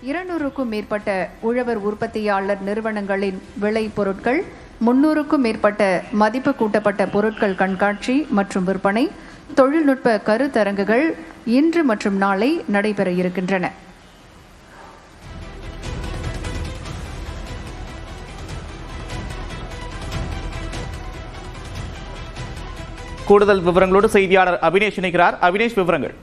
200க்கும் மேற்பட்ட உழவர் உற்பத்தியாளர் நிறுவனங்களின் விளை பொருட்கள், 300க்கும் மேற்பட்ட மதிப்பு கூட்டப்பட்ட பொருட்கள் கண்காட்சி மற்றும் விற்பனை, தொழில்நுட்ப கருத்தரங்குகள் இன்று மற்றும் நாளை நடைபெற இருக்கின்றன. கூடுதல் விவரங்களோடு செய்தியாளர் அபினேஷ் இணைக்கிறார். அபினேஷ், விவரங்கள்.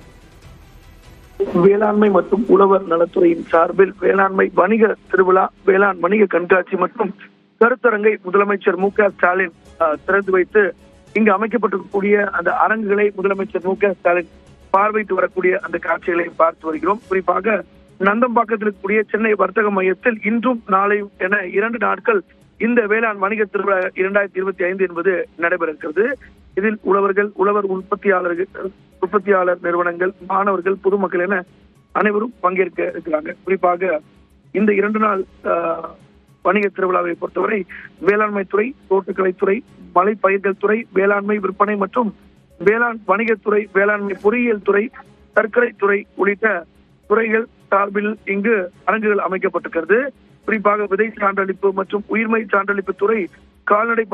வேளாண்மை மற்றும் உழவர் நலத்துறையின் சார்பில் வேளாண்மை வணிக திருவிழா, வேளாண் வணிக கண்காட்சி மற்றும் கருத்தரங்கை முதலமைச்சர் மு.க.ஸ்டாலின் திறந்து வைத்து இங்கு அமைக்கப்பட்டிருக்கக்கூடிய அந்த அரங்குகளை முதலமைச்சர் மு.க.ஸ்டாலின் பார்வையிட்டு வரக்கூடிய அந்த காட்சிகளை பார்த்து வருகிறோம். குறிப்பாக நந்தம்பாக்கத்தில் இருக்கக்கூடிய சென்னை வர்த்தக மையத்தில் இன்றும் நாளை என 2 நாட்கள் இந்த வேளாண் வணிக திருவிழா 2025 என்பது நடைபெற இருக்கிறது. இதில் உழவர்கள், உழவர் உற்பத்தியாளர் நிறுவனங்கள், மாணவர்கள், பொதுமக்கள் என அனைவரும் பங்கேற்க இருக்கிறாங்க. குறிப்பாக இந்த 2 நாள் வணிக திருவிழாவை பொறுத்தவரை வேளாண்மை துறை, தோட்டக்கலைத்துறை, மலை பயிர்கள் துறை, வேளாண்மை விற்பனை மற்றும் வேளாண் வணிகத்துறை, வேளாண்மை பொறியியல் துறை, தற்கொலைத்துறை உள்ளிட்ட துறைகள் சார்பில் இங்கு அரங்குகள் அமைக்கப்பட்டிருக்கிறது. குறிப்பாக விதை சான்றளிப்பு மற்றும் உயிர்மை சான்றளிப்பு துறை, கால்நடை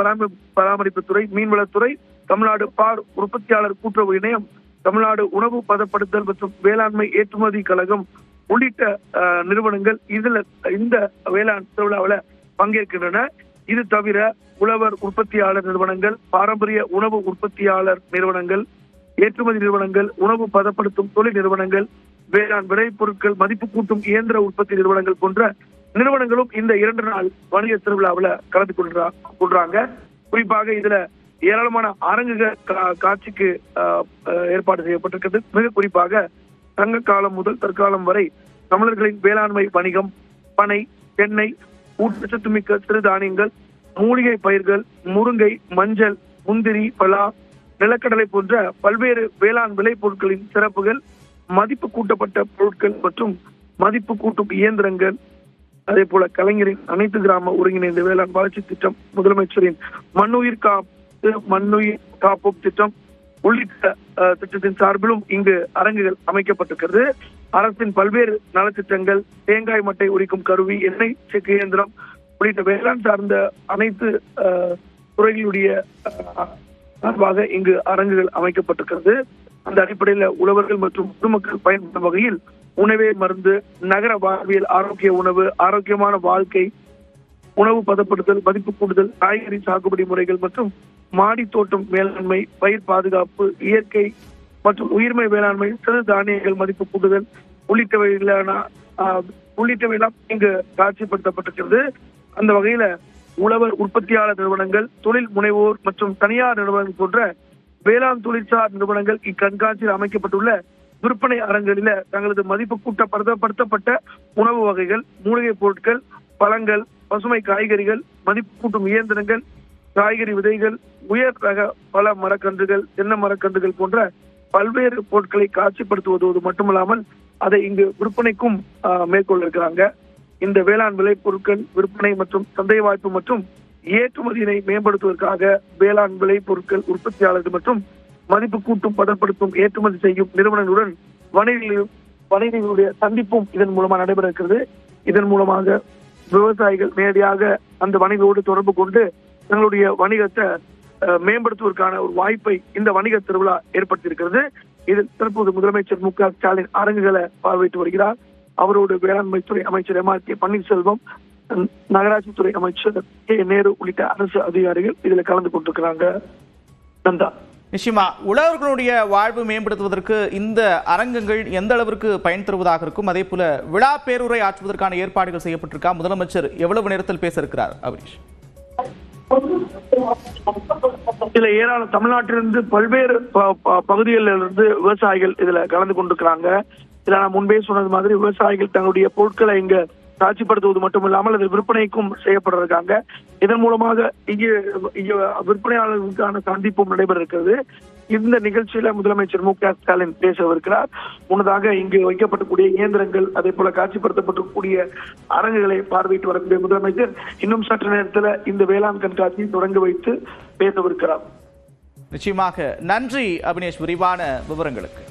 பராமரிப்பு துறை, மீன்வளத்துறை, தமிழ்நாடு பால் உற்பத்தியாளர் கூட்டுறவு இணையம், தமிழ்நாடு உணவு பதப்படுத்தல் மற்றும் வேளாண்மை ஏற்றுமதி கழகம் உள்ளிட்ட நிறுவனங்கள் இந்த வேளாண் திருவிழாவில் பங்கேற்கின்றன. இது தவிர உழவர் உற்பத்தியாளர் நிறுவனங்கள், பாரம்பரிய உணவு உற்பத்தியாளர் நிறுவனங்கள், ஏற்றுமதி நிறுவனங்கள், உணவு பதப்படுத்தும் தொழில் நிறுவனங்கள், வேளாண் விளைபொருட்கள் மதிப்பு கூட்டும் இயந்திர உற்பத்தி நிறுவனங்கள் போன்ற நிறுவனங்களும் இந்த 2 நாள் வணிக திருவிழாவில் கலந்து கொள்றாங்க. குறிப்பாக இதுல ஏராளமான அரங்குகள் காட்சிக்கு ஏற்பாடு செய்யப்பட்டிருக்கிறது. மிக குறிப்பாக சங்க காலம் முதல் தற்காலம் வரை தமிழர்களின் வேளாண்மை வணிகம், பனை, தென்னை, ஊட்டச்சத்துமிக்க சிறுதானியங்கள், மூலிகை பயிர்கள், முருங்கை, மஞ்சள், முந்திரி, பலா, நிலக்கடலை போன்ற பல்வேறு வேளாண் விளைபொருட்களின் சிறப்புகள், மதிப்பு கூட்டப்பட்ட பொருட்கள் மற்றும் மதிப்பு கூட்டும் இயந்திரங்கள், அதே போல கலைஞரின் அனைத்து கிராம ஒருங்கிணைந்த வேளாண் வளர்ச்சி திட்டம், முதலமைச்சரின் மண்ணுயிர் காப்போம் திட்டம் உள்ளிட்ட திட்டத்தின் சார்பிலும் இங்கு அரங்குகள் அமைக்கப்பட்டிருக்கிறது. அரசின் பல்வேறு நலத்திட்டங்கள், தேங்காய் மட்டை உரிக்கும் கருவி, எண்ணெய் செக்கு இயந்திரம் உள்ளிட்ட வேளாண் சார்ந்த அனைத்து துறைகளுடைய சார்பாக இங்கு அரங்குகள் அமைக்கப்பட்டிருக்கிறது. அந்த அடிப்படையில் உழவர்கள் மற்றும் பொதுமக்கள் பயன்படும் வகையில் உணவே மருந்து, நகர வாழ்வியல், ஆரோக்கிய உணவு, ஆரோக்கியமான வாழ்க்கை, உணவு பதப்படுத்தல், மதிப்பு கூடுதல், காய்கறி சாகுபடி முறைகள் மற்றும் மாடி தோட்டம் மேலாண்மை, பயிர் பாதுகாப்பு, இயற்கை மற்றும் உயிர்மை வேளாண்மை, சிறு தானியங்கள் மதிப்பு கூடுதல் உள்ளிட்டவையெல்லாம் இங்கு காட்சிப்படுத்தப்பட்டிருக்கிறது. அந்த வகையில உழவர் உற்பத்தியாளர் நிறுவனங்கள், தொழில் முனைவோர் மற்றும் தனியார் நிறுவனங்கள் போன்ற வேளாண் தொழிற்சார் நிறுவனங்கள் இக்கண்காட்சியில் அமைக்கப்பட்டுள்ள விற்பனை அரங்குகளில தங்களது மதிப்பு கூட்ட பதப்படுத்தப்பட்ட உணவு வகைகள், மூலிகை பொருட்கள், பழங்கள், பசுமை காய்கறிகள், மதிப்பு கூட்டும் இயந்திரங்கள், காய்கறி விதைகள், உயர் ரக பல மரக்கன்றுகள், தென்னை மரக்கன்றுகள் போன்ற பல்வேறு பொருட்களை காட்சிப்படுத்துவது மட்டுமல்லாமல் அதை இங்கு விற்பனைக்கும் மேற்கொள்ள இருக்கிறாங்க. இந்த வேளாண் விளைபொருட்கள் விற்பனை மற்றும் சந்தை வாய்ப்பு மற்றும் ஏற்றுமதியினை மேம்படுத்துவதற்காக வேளாண் விளைபொருட்கள் உற்பத்தியாளர்கள் மற்றும் மதிப்பு கூட்டும் பதப்படுத்தும் ஏற்றுமதி செய்யும் நிறுவனங்களுடன் வணிகர்களுடைய சந்திப்பும் இதன் மூலமா நடைபெற இருக்கிறது. இதன் மூலமாக விவசாயிகள் நேரடியாக அந்த வணிகரோடு தொடர்பு கொண்டு தங்களுடைய வணிகத்தை மேம்படுத்துவதற்கான ஒரு வாய்ப்பை இந்த வணிக திருவிழா ஏற்படுத்தியிருக்கிறது. இதில் தற்போது முதலமைச்சர் மு.க.ஸ்டாலின் அரங்குகளை பார்வையிட்டு வருகிறார். அவரோடு வேளாண்மை துறை அமைச்சர் M.R.K. பன்னீர்செல்வம், நகராட்சித்துறை அமைச்சர் K. நேரு உள்ளிட்ட அரசு அதிகாரிகள் இதுல கலந்து கொண்டிருக்கிறாங்க. நந்தா, நிச்சயமா உழவர்களுடைய வாழ்வு மேம்படுத்துவதற்கு இந்த அரங்கங்கள் எந்த அளவிற்கு பயன் தருவதாக இருக்கும்? அதே போல விழா பேருரை ஆற்றுவதற்கான ஏற்பாடுகள் செய்யப்பட்டிருக்கா? முதலமைச்சர் எவ்வளவு நேரத்தில் பேச இருக்கிறார்? அபினேஷ், இதுல ஏராளம் தமிழ்நாட்டிலிருந்து பல்வேறு பகுதிகளில் இருந்து விவசாயிகள் இதுல கலந்து கொண்டிருக்கிறாங்க. இதுல நான் முன்பே சொன்னது மாதிரி விவசாயிகள் தங்களுடைய பொருட்களை இங்க காட்சிப்படுத்துவது மட்டுமில்லாமல் அது விற்பனைக்கும் செய்யப்பட்டிருக்காங்க. இதன் மூலமாக இங்கே விற்பனையாளர்களுக்கான சந்திப்பும் நடைபெற இருக்கிறது. இந்த நிகழ்ச்சியில முதலமைச்சர் மு.க.ஸ்டாலின் பேசவிருக்கிறார். முன்னதாக இங்கு வைக்கப்படக்கூடிய இயந்திரங்கள், அதே போல காட்சிப்படுத்தப்படக்கூடிய அரங்குகளை பார்வையிட்டு வரக்கூடிய முதலமைச்சர் இன்னும் சற்று நேரத்தில் இந்த வேளாண் கண்காட்சியை தொடங்கி வைத்து பேசவிருக்கிறார். நிச்சயமாக நன்றி அபினேஷ், விரிவான விவரங்களுக்கு.